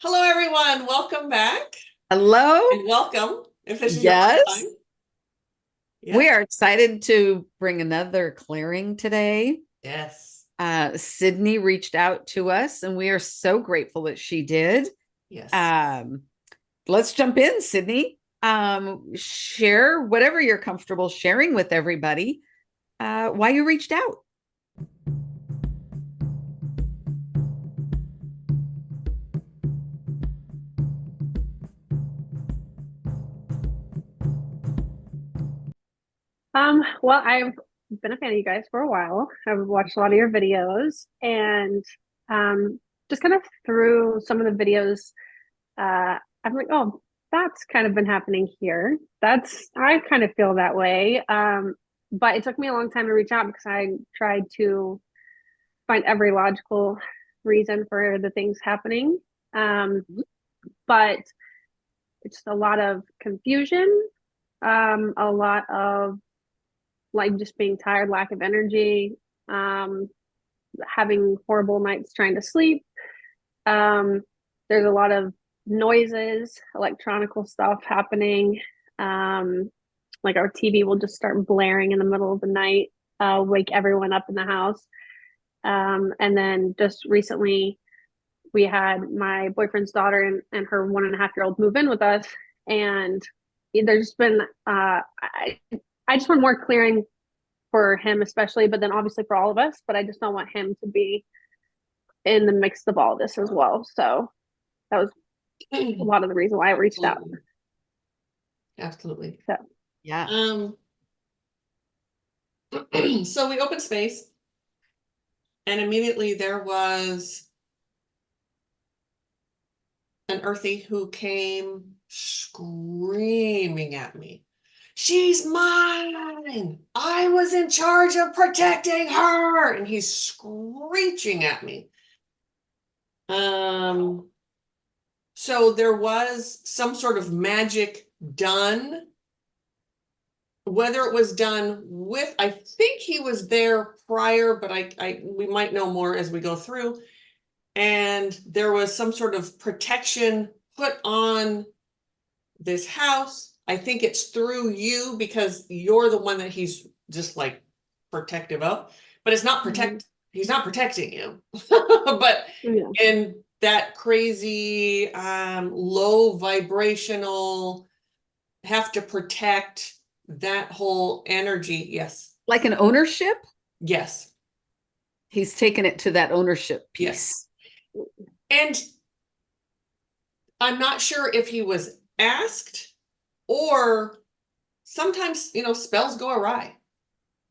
Hello, everyone. Welcome back Hello. and welcome if this is your first Yes. time. We Yes. are excited to bring another clearing today. Yes. Sydney reached out to us, and we are so grateful that she did. Yes. Um, let's jump in, Sydney. Share whatever you're comfortable sharing with everybody why you reached out. Well, I've been a fan of you guys for a while. I've watched a lot of your videos and just kind of through some of the videos, I'm like, oh, that's kind of been happening here. I kind of feel that way. But it took me a long time to reach out because I tried to find every logical reason for the things happening. Um, but it's just a lot of confusion, a lot of like just being tired, lack of energy, um, having horrible nights trying to sleep. Um, there's a lot of noises, electronical stuff happening. Um, like our TV will just start blaring in the middle of the night, wake everyone up in the house. And then just recently, we had my boyfriend's daughter and her 1.5-year-old move in with us. And there's just been, I just want more clearing for him especially, but then obviously for all of us. But I just don't want him to be in the mix of all this as well. So that was a lot of the reason why I reached out. Absolutely. Absolutely. So Yeah. Um, so we opened space, and immediately there was an earthy who came screaming at me. She's mine. I was in charge of protecting her. And he's screeching at me. Um, so there was some sort of magic done. Whether it was done with, I think he was there prior, but we might know more as we go through. And there was some sort of protection put on this house. I think it's through you because you're the one that he's just like protective of, but it's not he's not protecting you. But yeah, in that crazy low vibrational have to protect that whole energy. Yes. Like an ownership. Yes. He's taken it to that ownership Yes. piece. And I'm not sure if he was asked or sometimes, spells go awry.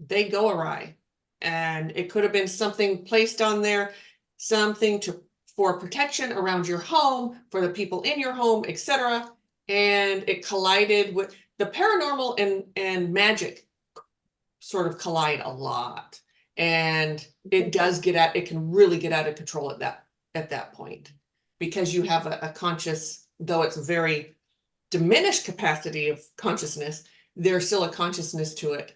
They go awry. And it could have been something placed on there, something for protection around your home, for the people in your home, etc. And it collided with the paranormal and magic sort of collide a lot. And it can really get out of control at that point because you have a conscious, though it's a very diminished capacity of consciousness, there's still a consciousness to it.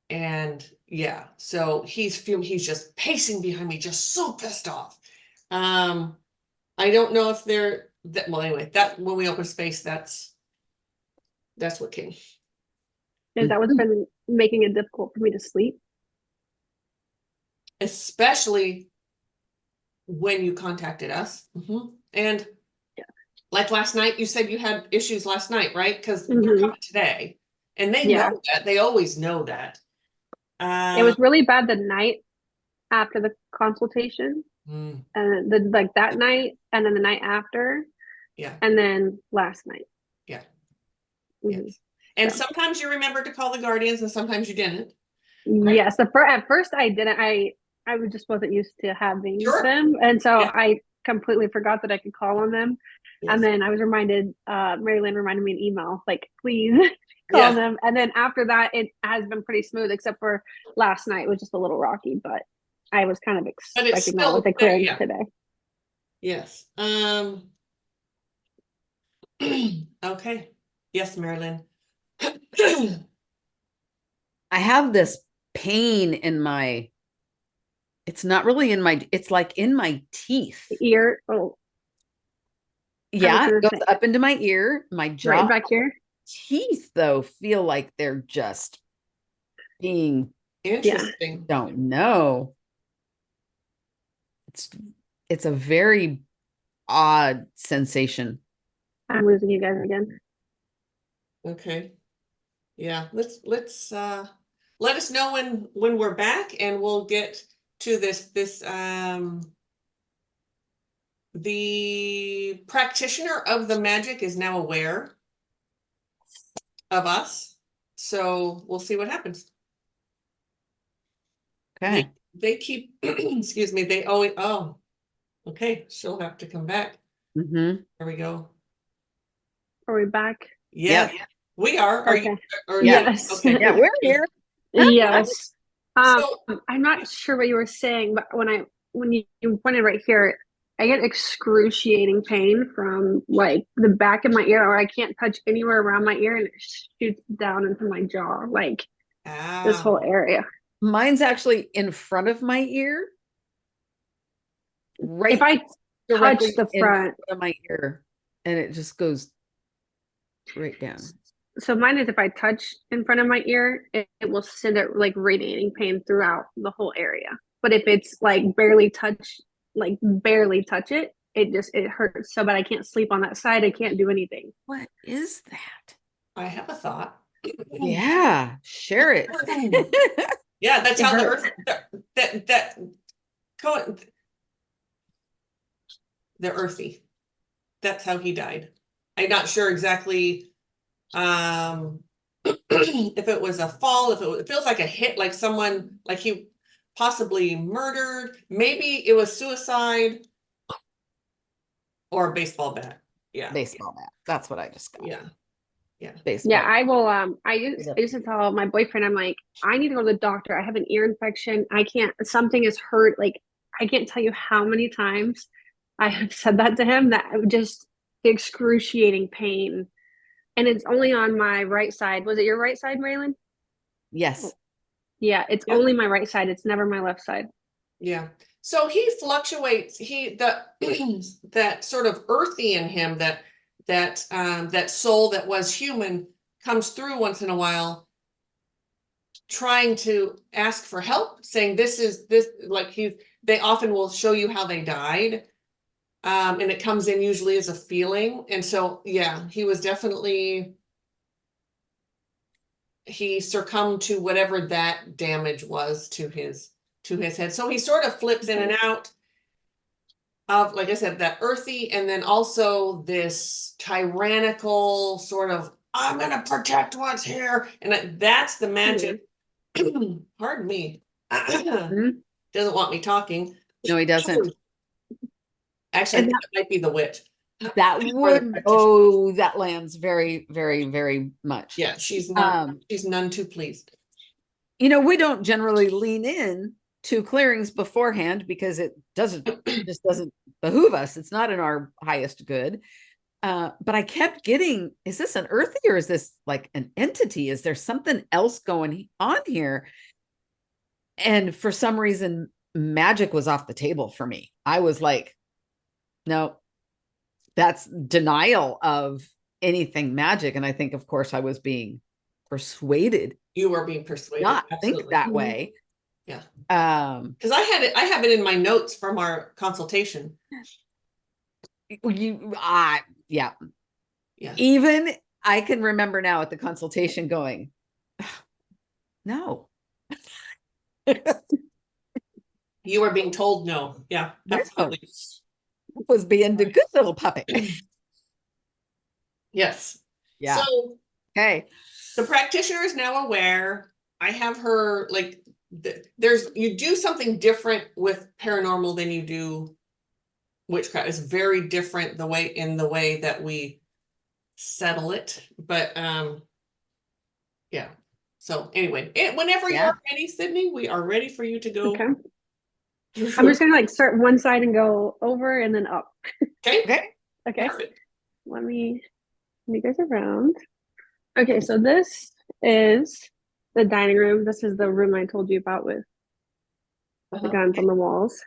And yeah, so he's just pacing behind me, just so pissed off. I don't know if they're that well anyway, that when we open space, that's what came. is that what's Mhm. been making it difficult for me to sleep? Especially when you contacted us. And Yeah. like last night, you said you had issues last night, right? Because they're Mm-hmm. coming today. And they Yeah, know that. They always know that. it Um, was really bad the night after the consultation, mm, and the like that night, and then the night after, yeah, and then last night. yeah, Mm-hmm. yes. And So sometimes you remember to call the guardians and sometimes you didn't. Right? yes, at first I didn't. I just wasn't used to having Sure. them, and so Yeah. I completely forgot that I could call on them. And Yes. then I was reminded, Mari-Lyn reminded me an email, like, please call Yes. them. And then after that, it has been pretty smooth, except for last night was just a little rocky, but I was kind of But it's expecting that with still the there. clearing Yeah. today. Yes. Okay. Yes, Marilyn. I have this pain in my, it's not really in my, it's like in my teeth. The ear, oh, Yeah, gonna it goes say up into my ear. My right jaw back here. teeth, though, feel like they're just being, Yeah, Interesting. don't know. It's it's a very odd sensation. I'm losing you guys again. Okay. Yeah, let us know when we're back and we'll get to this the practitioner of the magic is now aware of us. So we'll see what happens. Okay. They keep excuse me, they always okay, she'll have to come back. Mm-hmm. There we go. Are we back? Yeah, Yep. we are. Are you Okay. or Yeah. Yes. okay. Yeah, we're here. Yes. So I'm not sure what you were saying, but when you pointed right here, I get excruciating pain from like the back of my ear, or I can't touch anywhere around my ear, and it shoots down into my jaw, like this whole area. Mine's actually in front of my ear, If right I touch directly the in front, front of my ear, and it just goes right down. so mine is if I touch in front of my ear, it will send it like radiating pain throughout the whole area. But if it's like barely touch it, it hurts so bad. I can't sleep on that side. I can't do anything. What is that? I have a thought. Yeah, share it. Yeah, that's It how the hurts. earth that co the earthy. That's how he died. I'm not sure exactly if it was a fall, it feels like a hit, like someone like he possibly murdered, maybe it was suicide or a baseball bat. Yeah. Baseball bat. That's what I just got. Yeah. Yeah. Yeah, Baseball. I will. I used to tell my boyfriend, I'm like, I need to go to the doctor. I have an ear infection. I can't. Something is hurt. Like I can't tell you how many times I have said that to him. That just excruciating pain, and it's only on my right side. Was it your right side, Mari-Lyn? Yes. Yeah, it's Yep. only my right side. It's never my left side. Yeah. So he fluctuates, that sort of earthy in him, that soul that was human comes through once in a while, trying to ask for help, saying this like they often will show you how they died. And it comes in usually as a feeling. And so yeah, he succumbed to whatever that damage was to his head. So he sort of flips in and out of, like I said, that earthy, and then also this tyrannical sort of, I'm gonna protect what's here. And that's the magic. Pardon me. Mhm. Doesn't want me talking. No, he doesn't. Actually, I And think it might be the witch. That Or the would, practitioner. that lands very, very, very much. Yeah, she's Um, none too pleased. we don't generally lean in to clearings beforehand because it just doesn't behoove us. It's not in our highest good. But I kept getting, is this an earthy or is this like an entity? Is there something else going on here? And for some reason, magic was off the table for me. I was like, no, that's denial of anything magic. And I think, of course, I was being persuaded You were being persuaded. not think Absolutely. that way. Yeah. Um, Because I have it in my notes from our consultation. yeah. Yeah. Even I can remember now at the consultation going, no. You were being told no. Yeah, No. absolutely. Was being the good little puppet. Yes. Yeah. So Okay. the practitioner is now aware. I have her like you do something different with paranormal than you do witchcraft. It's very different the way that we settle it. But yeah. So anyway, whenever Yeah. you're ready, Sydney, we are ready for you to go. okay, I'm just gonna like start one side and go over and then up. Okay. Okay. Okay, Perfect. let me you guys around. Okay, so this is the dining room. This is the room I told you about with the Uh-huh. guns on the walls.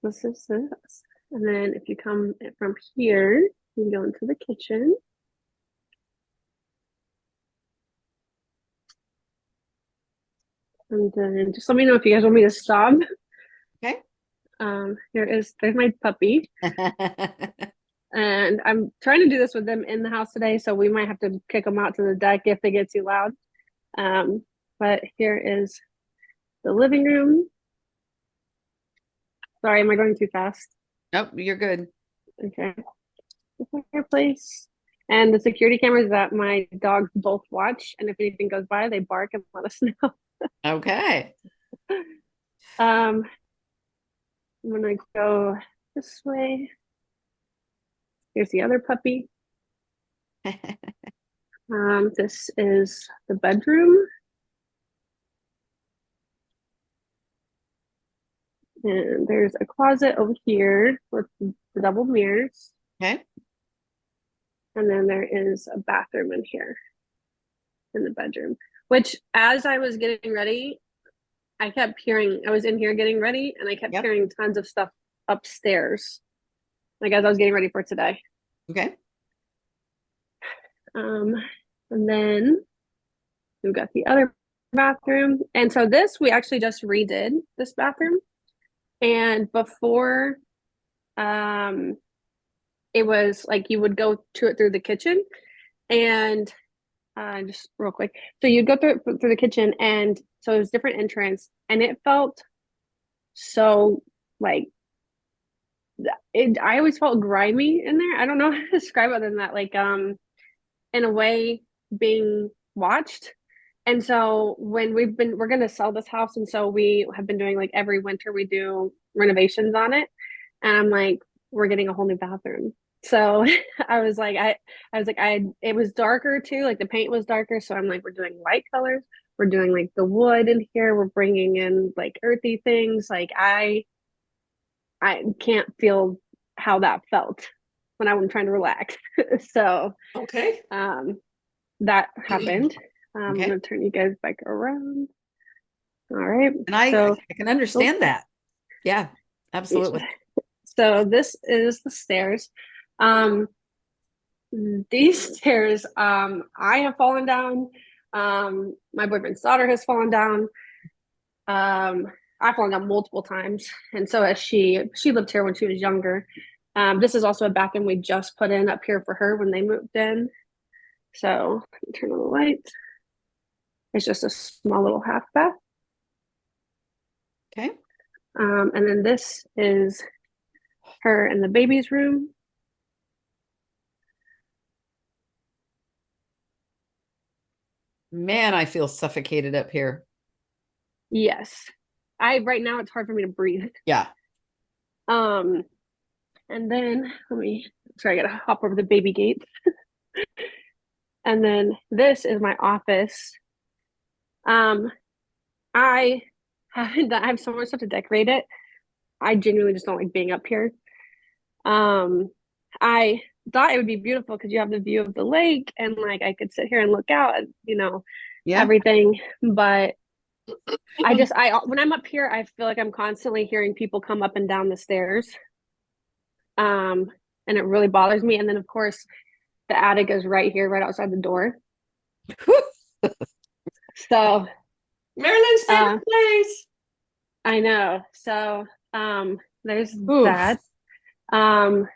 This is this. And then if you come from here, you can go into the kitchen. And then just let me know if you guys want me to stop. Okay. There's my puppy. And I'm trying to do this with them in the house today, so we might have to kick them out to the deck if they get too loud. But here is the living room. Sorry, am I going too fast? Nope, you're good. Okay. The fireplace. And the security cameras that my dogs both watch, and if anything goes by, they bark and let us know. Okay. I'm gonna go this way. Here's the other puppy. This is the bedroom. And there's a closet over here with the double mirrors. Okay. And then there is a bathroom in here in the bedroom, which as I was getting ready, I kept hearing, I was in here getting ready and I kept Yep. hearing tons of stuff upstairs, like as I was getting ready for today. Okay. And then we've got the other bathroom. And so this, we actually just redid this bathroom. And before, it was like you would go to it through the kitchen and just real quick. So you'd go through the kitchen and so it was different entrance and it felt so like I always felt grimy in there. I don't know how to describe it other than that. Like in a way being watched. And so when we're gonna sell this house, and so we have been doing like every winter we do renovations on it. And I'm like, we're getting a whole new bathroom. So it was darker too, like the paint was darker. So I'm like, we're doing light colors, we're doing like the wood in here, we're bringing in like earthy things. Like I can't feel how that felt when I'm trying to relax. So Okay. that happened. I'm Okay. gonna turn you guys back around. All right. And I So can understand that. Yeah, absolutely. so this is the stairs. These stairs, I have fallen down. My boyfriend's daughter has fallen down. I've fallen down multiple times, and so as she lived here when she was younger. This is also a bathroom we just put in up here for her when they moved in. So let me turn on the lights. It's just a small little half bath. Okay. And then this is her and the baby's room. Man, I feel suffocated up here. Yes. Right now it's hard for me to breathe. Yeah. And then sorry, I gotta hop over the baby gate. And then this is my office. I I have so much stuff to decorate it. I genuinely just don't like being up here. I thought it would be beautiful because you have the view of the lake and like I could sit here and look out at, Yeah. everything. But when I'm up here, I feel like I'm constantly hearing people come up and down the stairs. And it really bothers me. And then of course the attic is right here, right outside the door. So Mari-Lyn's favorite place. I know. So there's Oof. that. So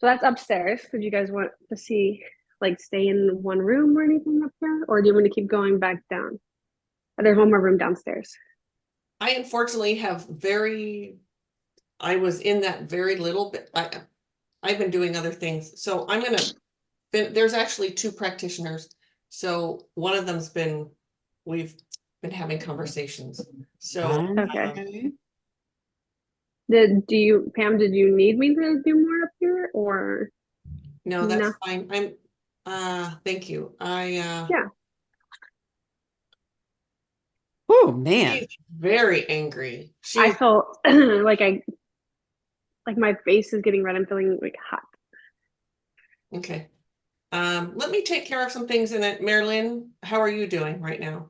that's upstairs. Did you guys want to see like stay in one room or anything up there? Or do you want to keep going back down? There's one more room downstairs. I unfortunately I was in that very little bit. I've been doing other things. So there's actually two practitioners. So one of them's we've been having conversations. So Okay. Pam, did you need me to do more up here or? No, that's fine. Thank you. Yeah. Oh man. She's very angry. I felt like my face is getting red. I'm feeling like hot. Okay. Let me take care of some things in it. Mari-Lyn, how are you doing right now?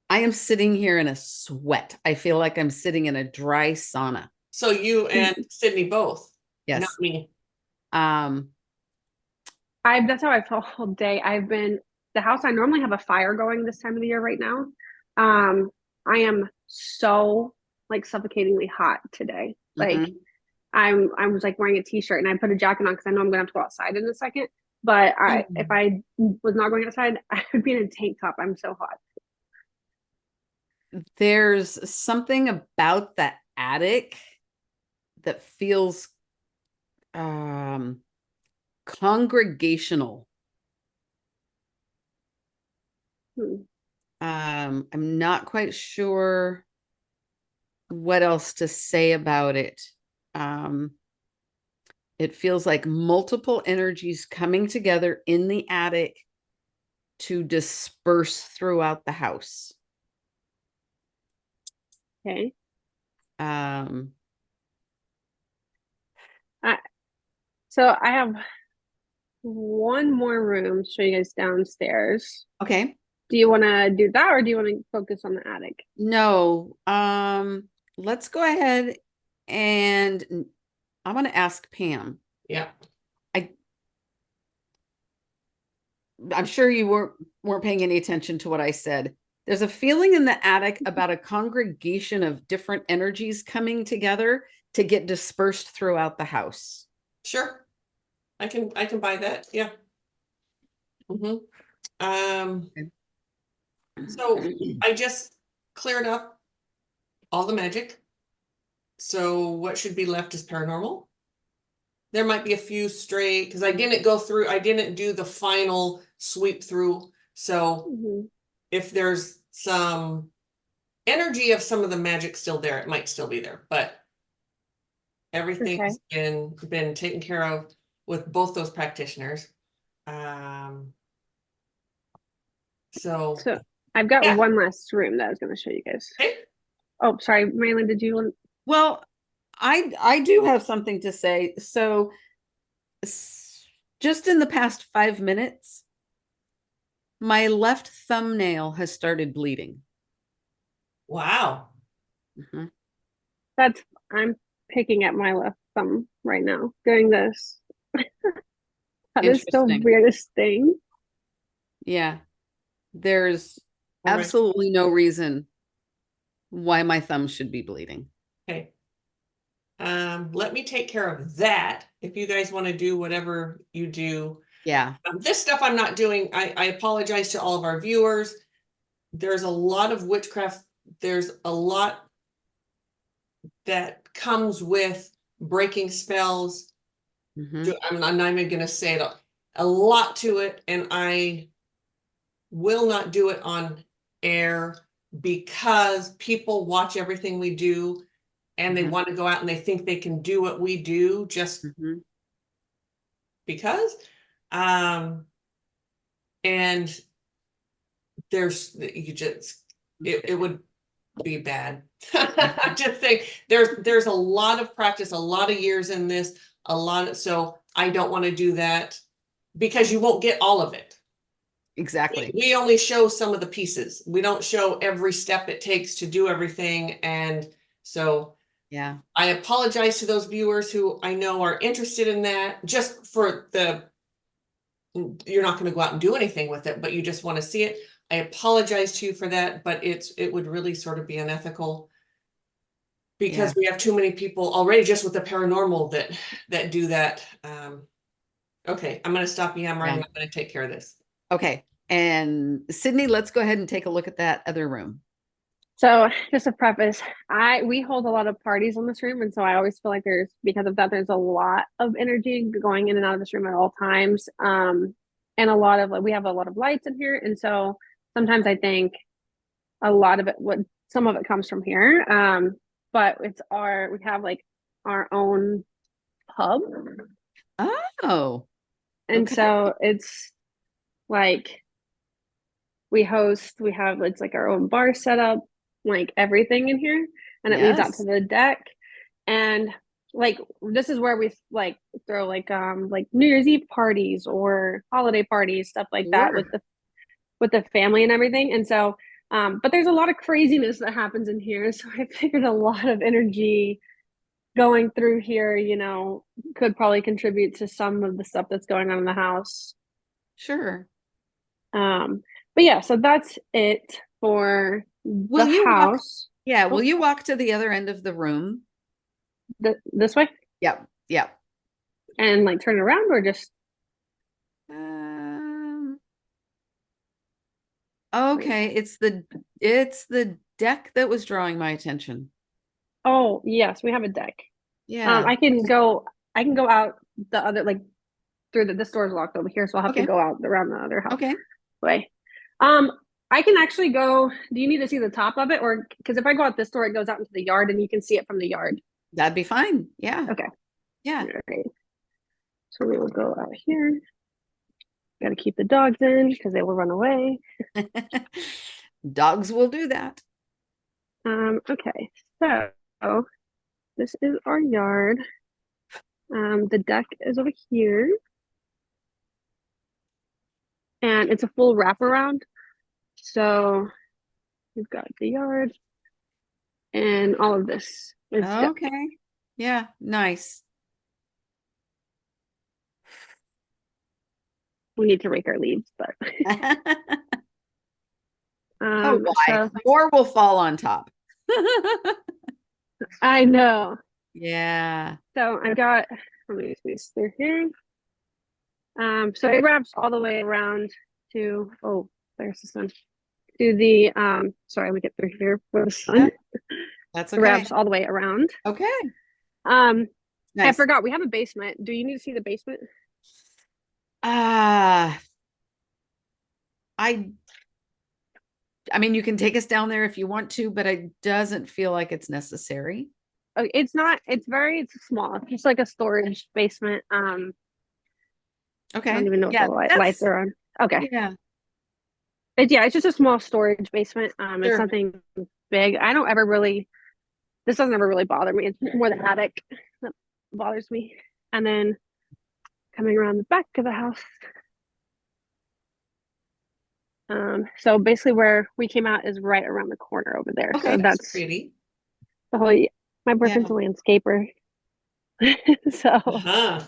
I am sitting here in a sweat. I feel like I'm sitting in a dry sauna. So you and Sydney both, not Yes. me. Um, That's how I felt all day. The house, I normally have a fire going this time of the year right now. Um, I am so like suffocatingly hot today. Like mhm. I was like wearing a t-shirt and I put a jacket on because I know I'm gonna have to go outside in a second. But if I was not going outside, I would be in a tank top. I'm so hot. There's something about the attic that feels um congregational. Hmm. I'm not quite sure what else to say about it. Um, it feels like multiple energies coming together in the attic to disperse throughout the house. Okay. Um, I, so I have one more room to show you guys downstairs. okay. Do you want to do that or do you want to focus on the attic? No, let's go ahead and I want to ask Pam. Yeah. I I'm sure you weren't paying any attention to what I said. There's a feeling in the attic about a congregation of different energies coming together to get dispersed throughout the house. Sure. I can buy that. Yeah. Mhm. So I just cleared up all the magic. So what should be left is paranormal. There might be a few stray, because I didn't do the final sweep through. So Mm-hmm. if there's some energy of some of the magic still there, it might still be there, but Okay. everything's been taken care of with both those practitioners. Um, so So I've got yeah. one last room that I was going to show you guys. Okay. Oh, sorry, Mari-Lyn, did you want? Well, I do have something to say. So just in the past 5 minutes, my left thumbnail has started bleeding. Wow. Mhm. I'm picking at my left thumb right now, doing this. That is the Interesting. weirdest thing. Yeah. There's All right. absolutely no reason why my thumb should be bleeding. Okay. Let me take care of that. If you guys want to do whatever you do. Yeah. This stuff I'm not doing. I apologize to all of our viewers. There's a lot of witchcraft. There's a lot that comes with breaking spells. Mhm. I'm not even going to say it. A lot to it, and I will not do it on air because people watch everything we do and they Mhm. want to go out and they think they can do what we do just Mhm. because. And there's you just it would be bad. I just think there's a lot of practice, a lot of years in this, so I don't want to do that because you won't get all of it. Exactly. We only show some of the pieces. We don't show every step it takes to do everything. And so Yeah. I apologize to those viewers who I know are interested in that, just for you're not going to go out and do anything with it, but you just want to see it. I apologize to you for that, but it would really sort of be unethical because Yeah. we have too many people already just with the paranormal that do that. Okay, I'm going to stop yammering. Yeah. I'm going to take care of this. Okay. And Sydney, let's go ahead and take a look at that other room. So just a preface, we hold a lot of parties in this room, and so I always feel like because of that, there's a lot of energy going in and out of this room at all times. And we have a lot of lights in here, and so sometimes I think a lot of it, some of it comes from here. But we have like our own pub, Oh, and okay. so it's like it's like our own bar setup, like everything in here, and it leads out to Yes. the deck. And like this is where we like throw like New Year's Eve parties or holiday parties, stuff like that Sure. with the family and everything. And so But there's a lot of craziness that happens in here. So I figured a lot of energy going through here, could probably contribute to some of the stuff that's going on in the house. Sure. But yeah, so that's it for Will the you walk? house. Yeah. Oh, Will you walk to the other end of the room? this way Yep. Yep. and like turn it around or just Um, okay. It's the deck that was drawing my attention. oh yes, we have a deck. Yeah. I can go out the other like through this door is locked over here, so I'll have to Okay. go out around the other house Okay. way. Um, I can actually go. Do you need to see the top of it, or because if I go out this door, it goes out into the yard, and you can see it from the yard. That'd be fine. Yeah. Okay. Yeah. All right. So we will go out here. Got to keep the dogs in because they will run away. Dogs will do that. Okay. So this is our yard. The deck is over here, and it's a full wraparound. So we've got the yard, and all of this is deck. Okay. Yeah. Nice. We need to rake our leaves, but Oh, why? so More will fall on top. I know. Yeah. So I've got, let me squeeze through here. So it wraps all the way around to, oh, there's the sun. To the, sorry, we get through here for the sun. Yeah, that's It okay. wraps all the way around. Okay. I Nice. forgot we have a basement. Do you need to see the basement? I mean, you can take us down there if you want to, but it doesn't feel like it's necessary. Oh, it's not, it's small. It's just like a storage basement. I Okay. don't even know Yeah, what the lights are on. Okay. yeah. It's just a small storage basement. It's Sure. nothing big. This doesn't ever really bother me. It's more the attic that bothers me. And then coming around the back of the house. So basically where we came out is right around the corner over there. Okay, So that's pretty. the whole, my boyfriend's Yeah. a landscaper. So Uh-huh.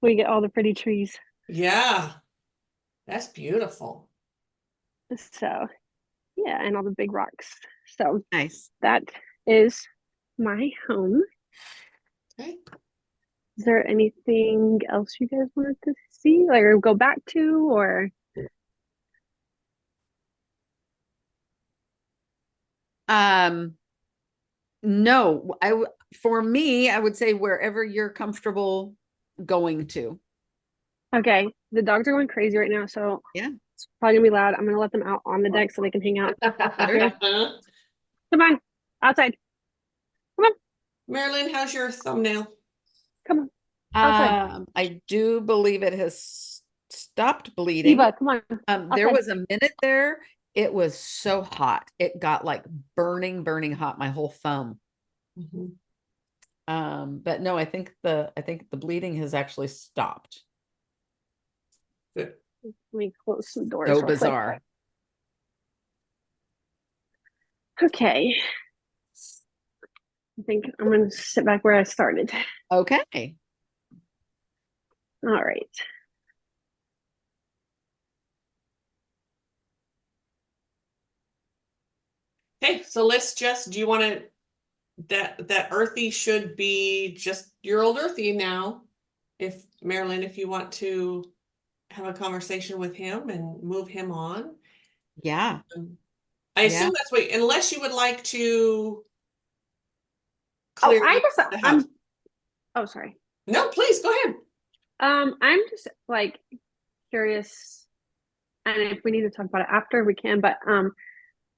we get all the pretty trees. Yeah, that's beautiful. So yeah, and all the big rocks. So Nice. that is my home. Okay. Is there anything else you guys wanted to see, like, or go back to, or? No, for me, I would say wherever you're comfortable going to. Okay, the dogs are going crazy right now, so Yeah. it's probably gonna be loud. I'm gonna let them out on the deck so they can hang out. Come on, outside. Come on, Mari-Lyn, how's your thumbnail? come on, outside. I do believe it has stopped bleeding. Eva, come on. There outside. was a minute there. It was so hot. It got like burning hot, my whole thumb. Mhm. But no, I think the bleeding has actually stopped. Good. Let me close some doors. So real quick. bizarre. Okay. I think I'm gonna sit back where I started. Okay. All right. Okay, so let's just, do you want to, that earthy should be just your old earthy now. If Mari-Lyn, if you want to have a conversation with him and move him on. Yeah. I Yeah. assume that's what, unless you would like to Oh, clear I guess the house. oh, sorry. No, please go ahead. I'm just like curious, and if we need to talk about it after, we can, but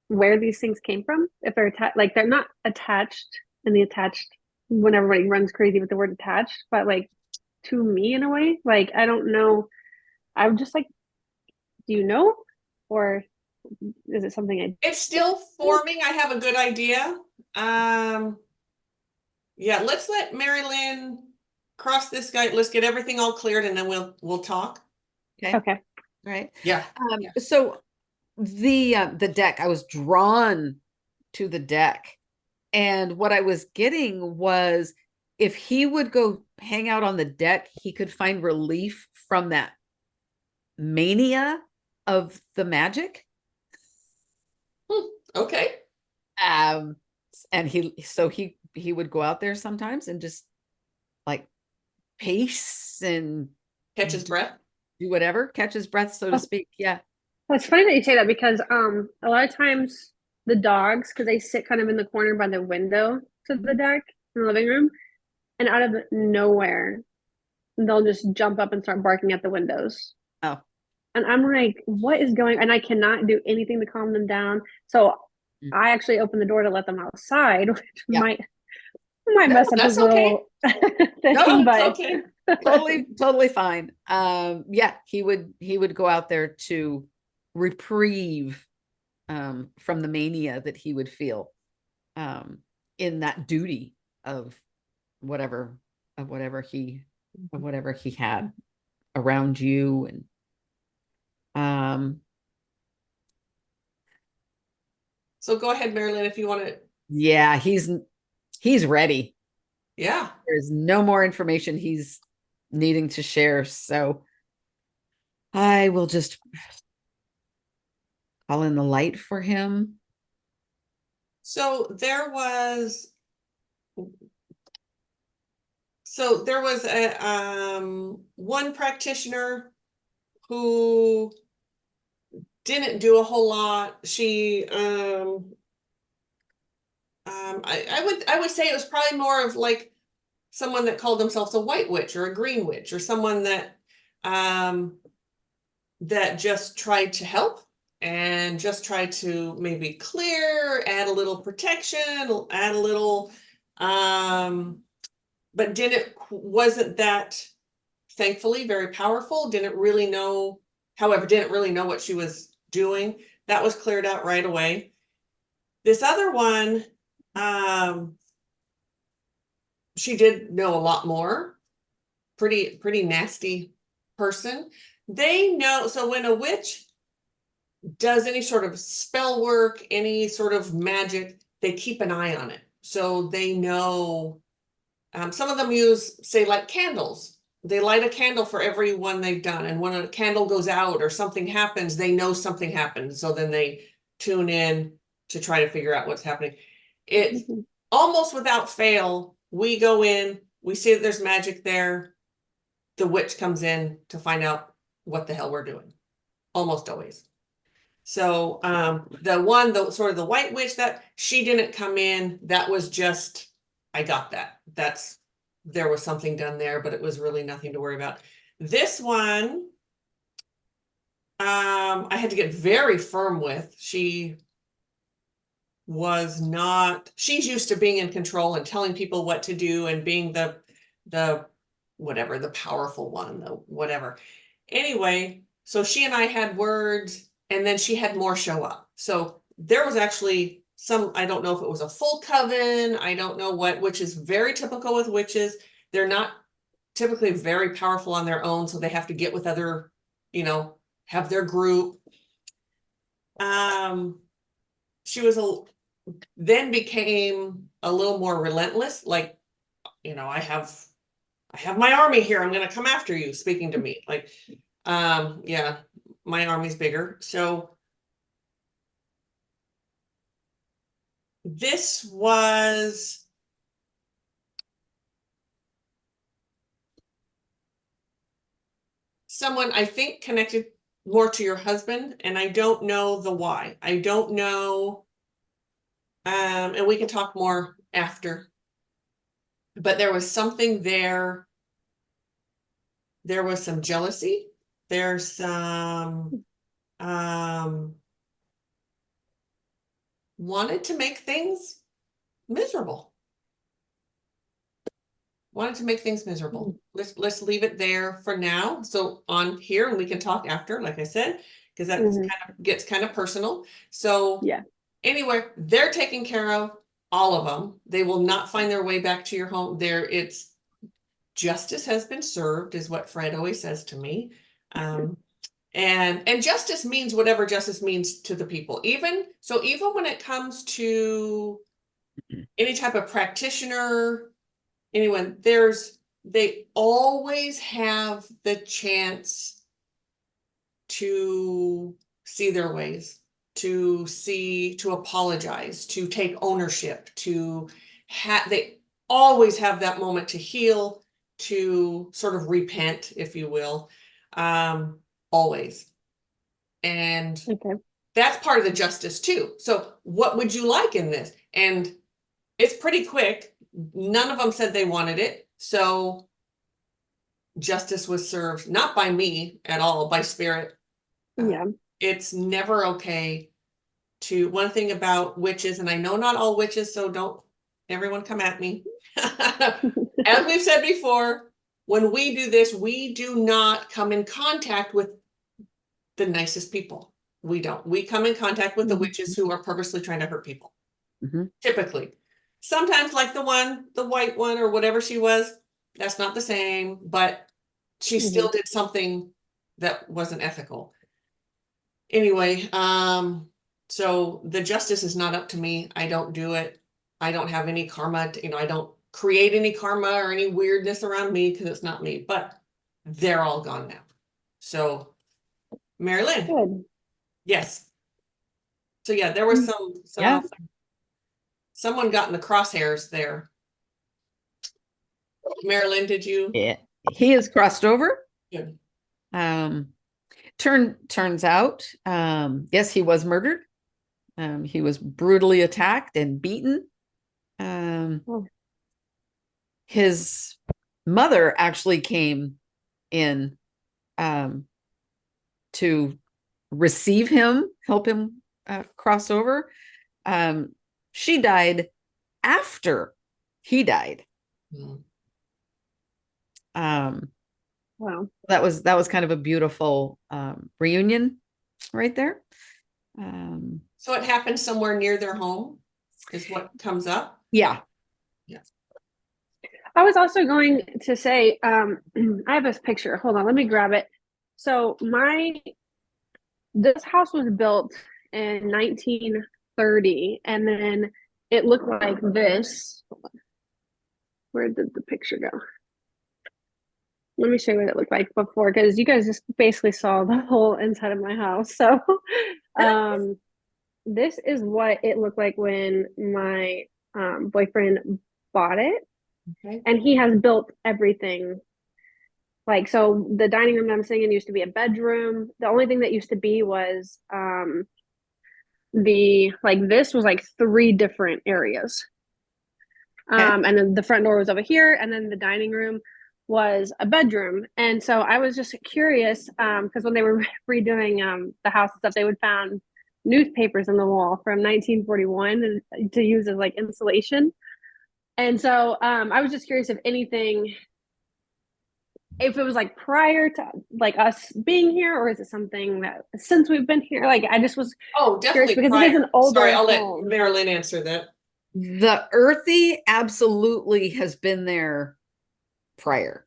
where these things came from, if they're attached, like they're not attached, and the attached, when everybody runs crazy with the word attached, but like to me in a way, like I don't know. I'm just like, do you know, or is it something I? It's still forming. I have a good idea. Yeah, let's let Mari-Lyn cross this guy. Let's get everything all cleared and then we'll talk. Okay. Okay. Right. Yeah. So the deck. I was drawn to the deck. And what I was getting was if he would go hang out on the deck, he could find relief from that mania of the magic. Okay. Um, and he would go out there sometimes and just like pace and Catch his breath. do whatever, catch his breath, so to speak. Yeah. Well, it's funny that you say that because a lot of times the dogs, because they sit kind of in the corner by the window to the deck in the living room, and out of nowhere, they'll just jump up and start barking at the windows. Oh. And I'm like, what is going? And I cannot do anything to calm them down. So I actually open the door to let them outside, which Yeah. might mess up his That's okay. little thing, No, it's but okay. Totally fine. Yeah, he would go out there to reprieve from the mania that he would feel in that duty of whatever he had around you. And So go ahead, Mari-Lyn, if you want to. yeah, he's ready. Yeah. There's no more information he's needing to share, so I will just call in the light for him. So there was a one practitioner who didn't do a whole lot. She I would say it was probably more of like someone that called themselves a white witch or a green witch, or someone that that just tried to help and just tried to maybe clear, add a little protection, add a little but wasn't that, thankfully, very powerful. Didn't really know what she was doing. That was cleared out right away. This other one, she did know a lot more. Pretty nasty person. They know, so when a witch does any sort of spell work, any sort of magic, they keep an eye on it. So they know, some of them use, say, like candles. They light a candle for every one they've done. And when a candle goes out or something happens, they know something happened. So then they tune in to try to figure out what's happening. It's almost without fail. We go in, we see that there's magic there. The witch comes in to find out what the hell we're doing. Almost always. So the sort of the white witch, that she didn't come in. That was just, I got that. There was something done there, but it was really nothing to worry about. This one, I had to get very firm with. She's used to being in control and telling people what to do and being the whatever, the powerful one, the whatever. Anyway, so she and I had words, and then she had more show up. So there was actually I don't know if it was a full coven, I don't know what, which is very typical with witches. They're not typically very powerful on their own, so they have to get with other, have their group. She then became a little more relentless, like, I have my army here. I'm going to come after you, speaking to me. Like, yeah, my army's bigger. So this was someone, I think, connected more to your husband, and I don't know the why. I don't know. And we can talk more after. But there was something there. There was some jealousy. There's some wanted to make things miserable. Wanted to make things miserable. Let's leave it there for now. So on here, and we can talk after, like I said, because that gets kind of personal. So yeah. Anyway, they're taken care of, all of them. They will not find their way back to your home. Justice has been served, is what Fred always says to me. And justice means whatever justice means to the people. Even when it comes to any type of practitioner, anyone, they always have the chance to see their ways, to apologize, to take ownership, they always have that moment to heal, to sort of repent, if you will, always. And Okay. that's part of the justice too. So what would you like in this? And it's pretty quick. None of them said they wanted it. So justice was served, not by me at all, by spirit. Yeah. It's never okay one thing about witches, and I know not all witches, so don't everyone come at me. As we've said before, when we do this, we do not come in contact with the nicest people. We don't. We come in contact with the witches who are purposely trying to hurt people. Typically. Sometimes like the white one or whatever she was, that's not the same, but she still did something that wasn't ethical. Anyway, so the justice is not up to me. I don't do it. I don't have any karma. I don't create any karma or any weirdness around me because it's not me, but they're all gone now. So Mari-Lyn. Good. Yes. So yeah, there was Yeah. someone got in the crosshairs there. Mari-Lyn, did you? Yeah. He is crossed over. Good. Turns out, yes, he was murdered. He was brutally attacked and beaten. His mother actually came in to receive him, help him cross over. She died after he died. Wow. That was kind of a beautiful reunion right there. So it happened somewhere near their home is what comes up. Yeah. I was also going to say, I have this picture. Hold on, let me grab it. So this house was built in 1930, and then it looked like this. Where did the picture go? Let me show you what it looked like before, because you guys just basically saw the whole inside of my house. So this is what it looked like when my boyfriend bought it. Okay. And he has built everything. Like, so the dining room that I'm sitting in used to be a bedroom. The only thing that used to be was this was like 3 different areas. And then the front door was over here, and then the dining room was a bedroom. And so I was just curious, because when they were redoing the house and stuff, they would found newspapers on the wall from 1941 to use as like insulation. And so I was just curious if it was like prior to like us being here, or is it something that since we've been here? Like, I just was definitely because prior. it is an older Sorry, I'll home. let Mari-Lyn answer that. The earthy absolutely has been there prior.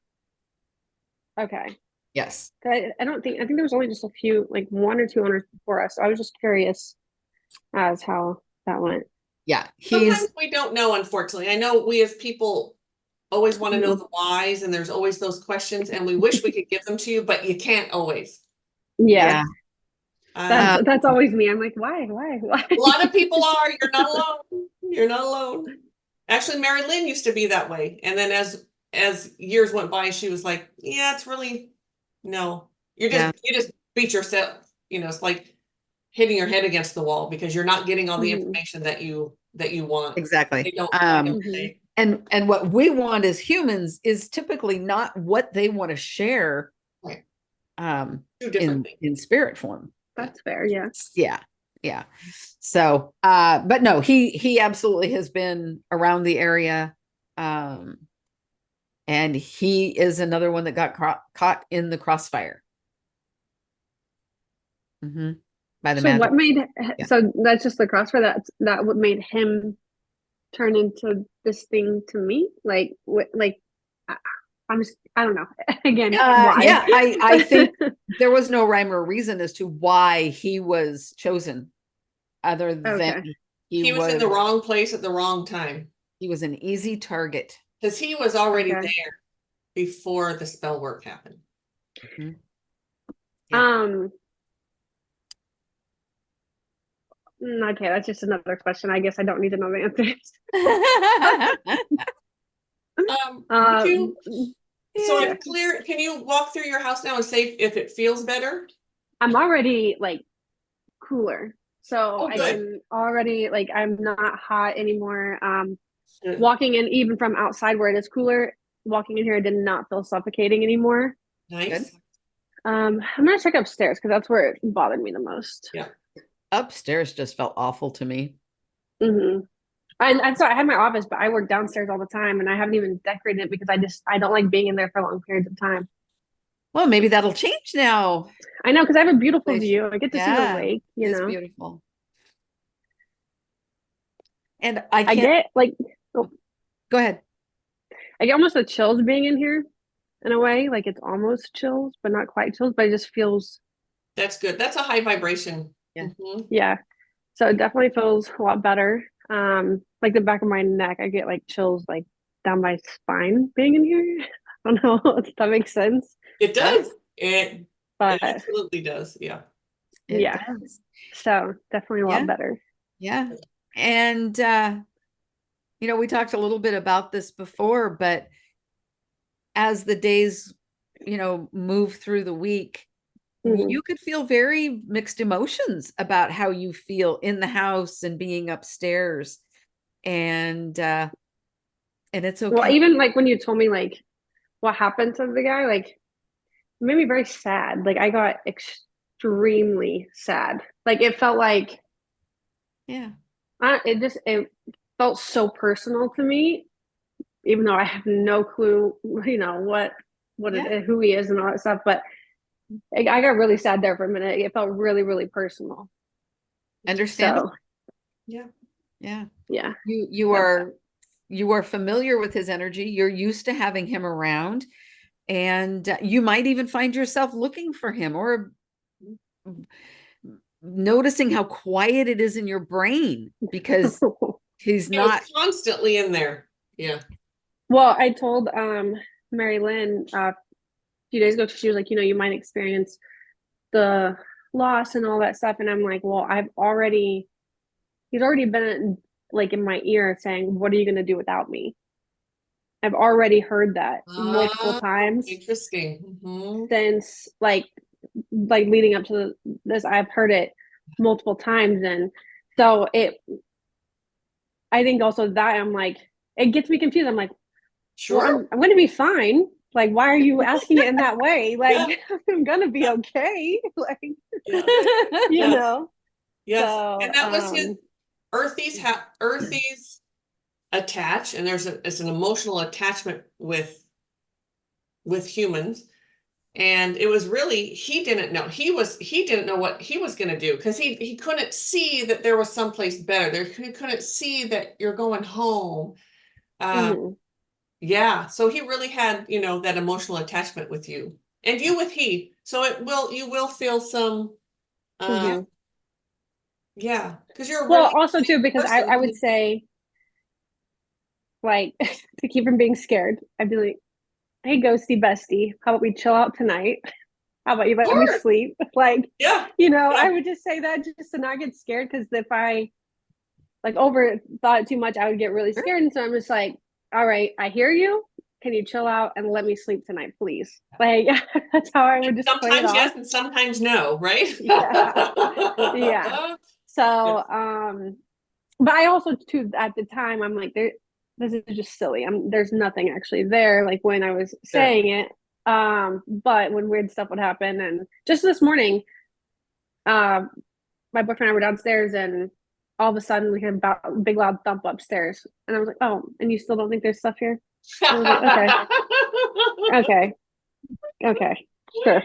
Okay. Yes. I think there was only just a few, like 1 or 2 owners before us. So I was just curious as how that went. Yeah. Sometimes we don't know, unfortunately. I know we as people always want to know the whys, and there's always those questions, and we wish we could give them to you, but you can't always. Yeah. Yeah. That's always me. I'm like, why? A lot of people are. You're not alone. You're not alone. Actually, Mari-Lyn used to be that way, and then as years went by, she was like, "Yeah, it's really no. You just beat yourself. It's like hitting your head against the wall because you're not getting all the information that you want. Exactly. They don't say. And what we want as humans is typically not what they want to share. Right. Two different things. In spirit form. That's fair. Yeah. Yeah. So, but no, he absolutely has been around the area. And he is another one that got caught in the crossfire. By the So what made so that's just the crossfire that what made him turn into this thing to me? Like what? Like I don't know. Again, Yeah, why? I think there was no rhyme or reason as to why he was chosen, other than Okay. He was in the wrong place at the wrong time he was an easy target. because he was already Okay. there before the spell work happened. Mhm. Yeah. Okay, that's just another question. I guess I don't need to know the answers. Would you, so Yeah. I'm clear, can you walk through your house now and say if it feels better? I'm already like cooler. So Oh, I good. can already like I'm not hot anymore. Good. Walking in even from outside where it is cooler, walking in here I did not feel suffocating anymore. Nice. I'm gonna check upstairs because that's where it bothered me the most. Yeah. Upstairs just felt awful to me. Mm-hmm. And so I had my office, but I work downstairs all the time and I haven't even decorated it because I don't like being in there for long periods of time. Well, maybe that'll change now. I know because I have a beautiful view. I get to see the Yeah, lake, you it's know. beautiful. And I I can't get like oh, go ahead. I get almost the chills being in here in a way. Like it's almost chills, but not quite chills, but it just feels That's good. That's a high vibration. Yeah. yeah. So it definitely feels a lot better. Like the back of my neck, I get like chills like down my spine being in here. I don't know if that makes sense. It does. It But absolutely does. Yeah. It yeah, does. so definitely a Yeah. lot better. Yeah. And we talked a little bit about this before, but as the days, move through the week, Mhm. you could feel very mixed emotions about how you feel in the house and being upstairs. And it's Well, okay. even like when you told me like what happened to the guy, like it made me very sad. Like I got extremely sad. Like it felt like Yeah. it felt so personal to me, even though I have no clue, what it Yeah. is, who he is, and all that stuff. But I got really sad there for a minute. It felt really, really personal. Understandable. So Yeah. Yeah. yeah, You are familiar with his energy. You're used to having him around, and you might even find yourself looking for him or noticing how quiet it is in your brain because he's He was not. constantly in there. Yeah. Well, I told Mari-Lyn a few days ago, she was like, you might experience the loss and all that stuff. And I'm like, well, he's already been like in my ear saying, what are you going to do without me? I've already heard that multiple Ah, times interesting. since like leading up to this. I've heard it multiple times. And so I think also that I'm like, it gets me confused. I'm like, well, Sure. I'm going to be fine. Like, why are you asking it in that way? Like, Yeah. I'm going to be okay. Like, Yeah. you Yes. know. Yes. So, And that was his Earthies attach, and it's an emotional attachment with humans. And it was really, he didn't know. He didn't know what he was going to do because he couldn't see that there was someplace better. He couldn't see that you're going home. mhm. Yeah. So he really had, that emotional attachment with you and you with he. So you will feel some, Mhm. yeah, because you're a Well, really also kind too, because person. I would say, like, to keep from being scared, I'd be like, hey, ghosty bestie, how about we chill out tonight? How about you let me Sure. sleep? Like, Yeah. I Yeah. would just say that just to not get scared, because if I like overthought it too much, I would get really scared. And so I'm just like, all right, I hear you. Can you chill out and let me sleep tonight, please? Like, that's how I would just play it Sometimes off. yes and sometimes no, right? Yeah. Yeah. So, Yes. but I also too at the time I'm like, this is just silly. There's nothing actually there, like when I was Sure. saying it. But when weird stuff would happen, and just this morning, my boyfriend and I were downstairs, and all of a sudden we heard a big loud thump upstairs, and I was like, oh, and you still don't think there's stuff here? I was like, okay, okay, sure,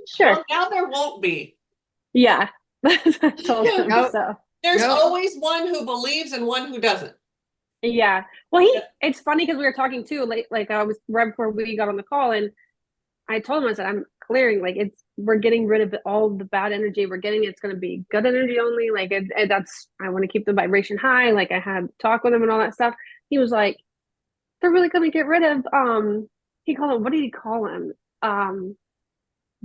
sure, Well, now there won't be. yeah. That's what I told him. Nope. So There's Nope. always one who believes and one who doesn't. Yeah. Well, it's funny because we were talking too, like I was right before we got on the call, and I told him, I said, I'm clearing, like we're getting rid of all the bad energy. We're getting, it's going to be good energy only. Like that's, I want to keep the vibration high. Like I had talk with him and all that stuff. He was like, they're really going to get rid of, he called him, what did he call him?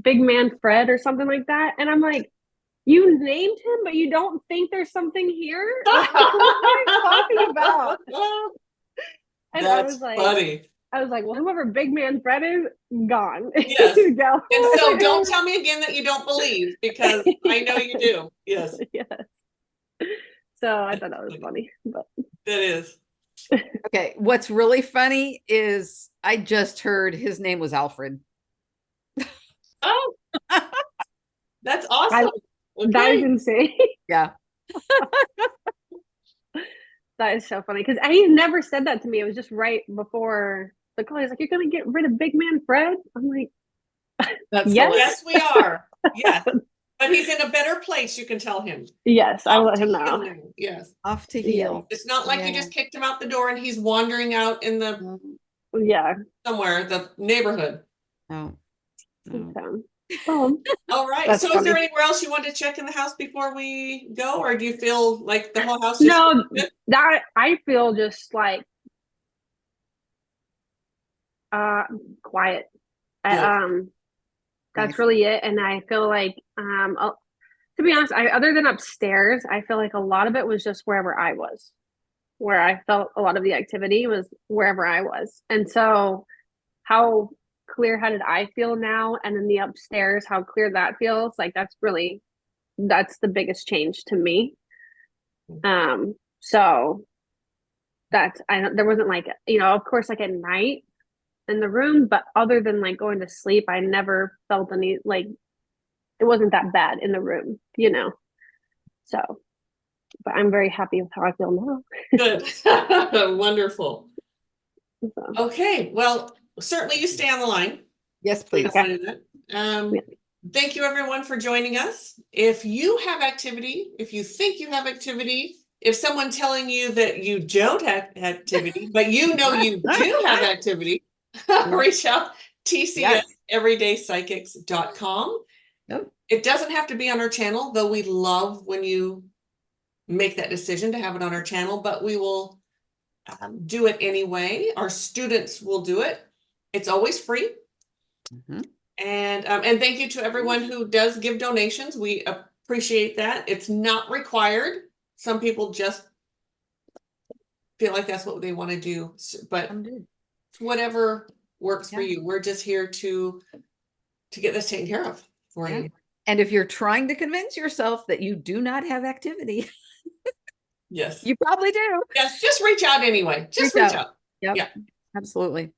Big man Fred or something like that. And I'm like, you named him, but you don't think there's something here? Like, what are you talking about? And That's funny. I was like, well, whoever Big Man Fred is, gone. Yes. Go. And so don't tell me again that you don't believe, because I know you do. Yes. Yes. So I thought that was funny. But It is. Okay. What's really funny is I just heard his name was Alfred. Oh, that's awesome. That is Okay. insane. Yeah. That is so funny because he never said that to me. It was just right before the call. He's like, "You're gonna get rid of Big Man Fred?" I'm like, That's yes, Yes, we are. Yes. But he's in a better place, you can tell him. yes, I will let Off to him know. heal now. Yes. Off to Yeah. heal. It's not like you Yeah. just kicked him out the door and he's wandering out in the Yeah. somewhere, the neighborhood. Oh. No. So, All right. That's So is there funny. anywhere else you want to check in the house before we go, or do you feel like the whole house is no, good? that I feel just like quiet. Good. That's Nice. really it. And I feel like to be honest, other than upstairs, I feel like a lot of it was just wherever I was. Where I felt a lot of the activity was wherever I was. And so how clear-headed I feel now, and then the upstairs, how clear that feels, like that's the biggest change to me. So that's, there wasn't like, of course, like at night in the room, but other than like going to sleep, I never felt any, like it wasn't that bad in the room, so, but I'm very happy with how I feel now. Good. Wonderful. So, Okay. Well, certainly you stay on the line. Yes, We please. don't want to do that. Thank you everyone for joining us. If you have activity, if you think you have activity, if someone telling you that you don't have activity, but you know you do have activity, reach out, Yes. tcseverydaypsychics.com. Nope. It doesn't have to be on our channel, though we love when you make that decision to have it on our channel, but we will do it anyway. Our students will do it. It's always free. Mhm. And thank you to everyone who does give donations. We appreciate that. It's not required. Some people just feel like that's what they want to do, but whatever works for you. We're just here to get this taken care of for you. And if you're trying to convince yourself that you do not have activity, yes, you probably do. Yes, just reach out anyway. Just reach out. Yep. Yeah, absolutely.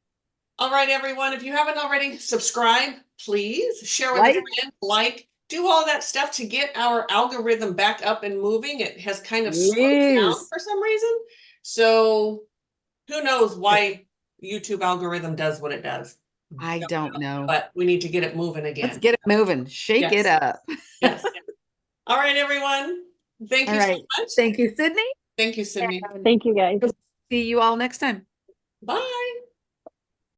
All right, everyone. If you haven't already, subscribe, please. Share with a friend, do all that stuff to get our algorithm back up and moving. It has kind of slowed down for some reason. So who knows why YouTube algorithm does what it does. I don't know. But we need to get it moving again. Let's get it moving. Shake it up. Yes. All right, everyone. Thank you so much. Thank you, Sydney. Thank you, Sydney. Thank you, guys. See you all next time. Bye.